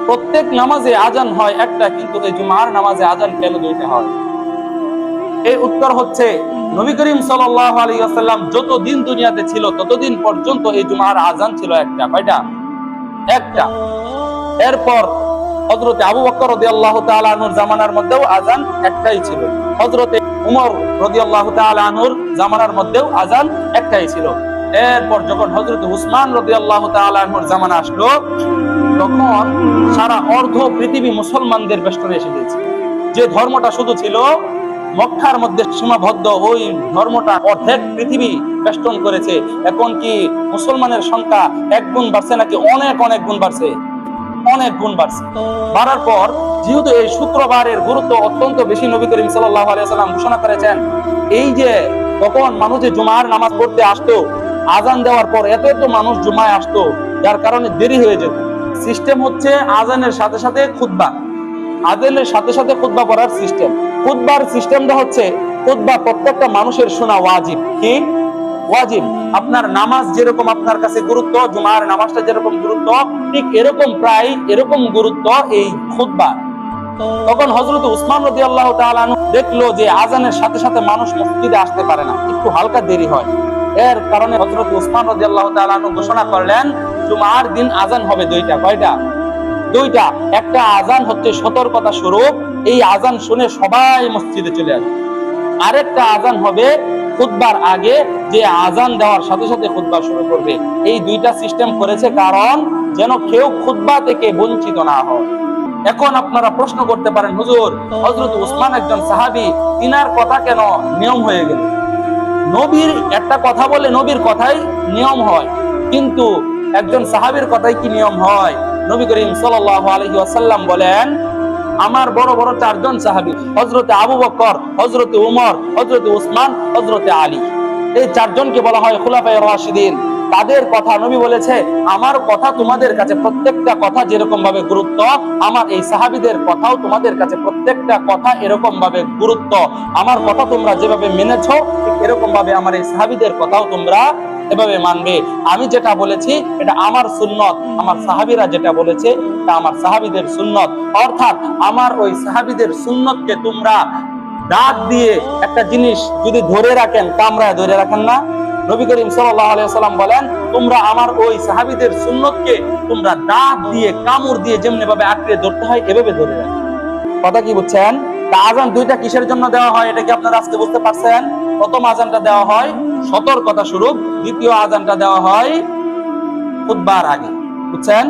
প্রত্যেক নামাজে আজান হয় একটা, কিন্তু এই জুমার নামাজে আজান কেন দুইটা হয়? এই উত্তর হচ্ছে, নবী করিম সাল্লাল্লাহু আলাইহি ওয়াসাল্লাম যতদিন দুনিয়াতে ছিল ততদিন পর্যন্ত এই জুমার আজান ছিল একটা। কয়টা? একটা। এরপর হযরতে আবু বকর রাদিয়াল্লাহু তাআলা আনহুর জামানার মধ্যেও আজান একটাই ছিল। হযরতে উমর রাদিয়াল্লাহু তাআলা আনহুর জামানার মধ্যেও আজান একটাই ছিল। এরপর যখন হযরতে উসমান রাদিয়াল্লাহু তাআলা আনহুর জামানা আসলো, তখন সারা অর্ধ পৃথিবী মুসলমানদের বেষ্টনে এসে গেছে। যে ধর্মটা শুধু ছিল মক্কার মধ্যে সীমাবদ্ধ, ওই ধর্মটা অর্ধেক পৃথিবী বেষ্টন করেছে। এখন কি মুসলমানের সংখ্যা এক গুণ বাড়ছে নাকি অনেক অনেক গুণ বাড়ছে? অনেক গুণ বাড়ছে। বাড়ার পর যেহেতু এই শুক্রবারের গুরুত্ব অত্যন্ত বেশি, নবী করিম সাল্লাল্লাহু আলাইহি ওয়াসাল্লাম ঘোষণা করেছেন, এই যে তখন মানুষ যে জুমার নামাজ পড়তে আসতো, আজান দেওয়ার পর এত এত মানুষ জুমায় আসতো, যার কারণে দেরি হয়ে যেত। সিস্টেম হচ্ছে আজানের সাথে সাথে খুতবা, আজানের সাথে সাথে খুতবা পড়ার সিস্টেম। খুতবার সিস্টেমটা হচ্ছে, খুতবা প্রত্যেকটা মানুষের শোনা ওয়াজিব। কি ওয়াজিব? আপনার নামাজ যেরকম আপনার কাছে গুরুত্ব, জুমার নামাজটা যেরকম গুরুত্ব, ঠিক এরকম প্রায় এরকম গুরুত্ব এই খুতবা। তখন হযরত উসমান রাদিয়াল্লাহু তাআলা আনহু দেখলো যে আজানের সাথে সাথে মানুষ মসজিদে আসতে পারে না, একটু হালকা দেরি হয়। এর কারণে হযরত উসমান রাদিয়াল্লাহু তাআলা আনহু ঘোষণা করলেন, জুমার দিন আজান হবে দুইটা। কয়টা? দুইটা। একটা আজান হচ্ছে সতর্কতা স্বরূপ, এই আজান শুনে সবাই মসজিদে চলে আসবে। আরেকটা আজান হবে খুতবার আগে, যে আজান দেওয়ার সাথে সাথে খুতবা শুরু করবে। এই দুইটা সিস্টেম করেছে কারণ যেন কেউ খুতবা থেকে বঞ্চিত না হয়। এখন আপনারা প্রশ্ন করতে পারেন, হুজুর হযরত উসমান একজন সাহাবী, তিনার কথা কেন নিয়ম হয়ে গেল? নবীর একটা কথা বলে নবীর কথাই নিয়ম হয়, কিন্তু একজন সাহাবীর কথাই কি নিয়ম হয়? নবী করিম সাল্লাল্লাহু আলাইহি ওয়াসাল্লাম বলেন, আমার বড় বড় চারজন সাহাবী, হযরতে আবু বকর, হযরতে উমর, হযরতে উসমান, হযরতে আলী, এই চারজনকে বলা হয় খুলাফায়ে রাশিদিন। তাদের কথা নবী বলেছে, আমার কথা তোমাদের কাছে প্রত্যেকটা কথা যেরকম ভাবে গুরুত্ব, আমার এই সাহাবীদের কথাও তোমাদের কাছে প্রত্যেকটা কথা এরকম ভাবে গুরুত্ব। আমার কথা তোমরা যেভাবে মেনেছো, ঠিক এরকম ভাবে আমার এই সাহাবীদের কথাও তোমরা এভাবে মানবে। আমি যেটা বলেছি এটা আমার সুন্নত, আমার সাহাবীরা যেটা বলেছে তা আমার সাহাবীদের সুন্নত। অর্থাৎ আমার ওই সাহাবীদের সুন্নতকে তোমরা দাঁত দিয়ে একটা জিনিস যদি ধরে রাখেন, কামড়ায় ধরে রাখেন না? নবী করিম সাল্লাল্লাহু আলাইহি ওয়াসাল্লাম বলেন, তোমরা আমার ওই সাহাবীদের সুন্নতকে তোমরা দাঁত দিয়ে কামড় দিয়ে যেমনি ভাবে আঁকড়ে ধরতে হয় এভাবে ধরে রাখেন। কথা কি বুঝছেন? তা আজান দুইটা কিসের জন্য দেওয়া হয় এটা কি আপনারা আজকে বুঝতে পারছেন? প্রথম আজানটা দেওয়া হয় সতর্কতা স্বরূপ, দ্বিতীয় আজানটা দেওয়া হয় খুতবার আগে। বুঝছেন?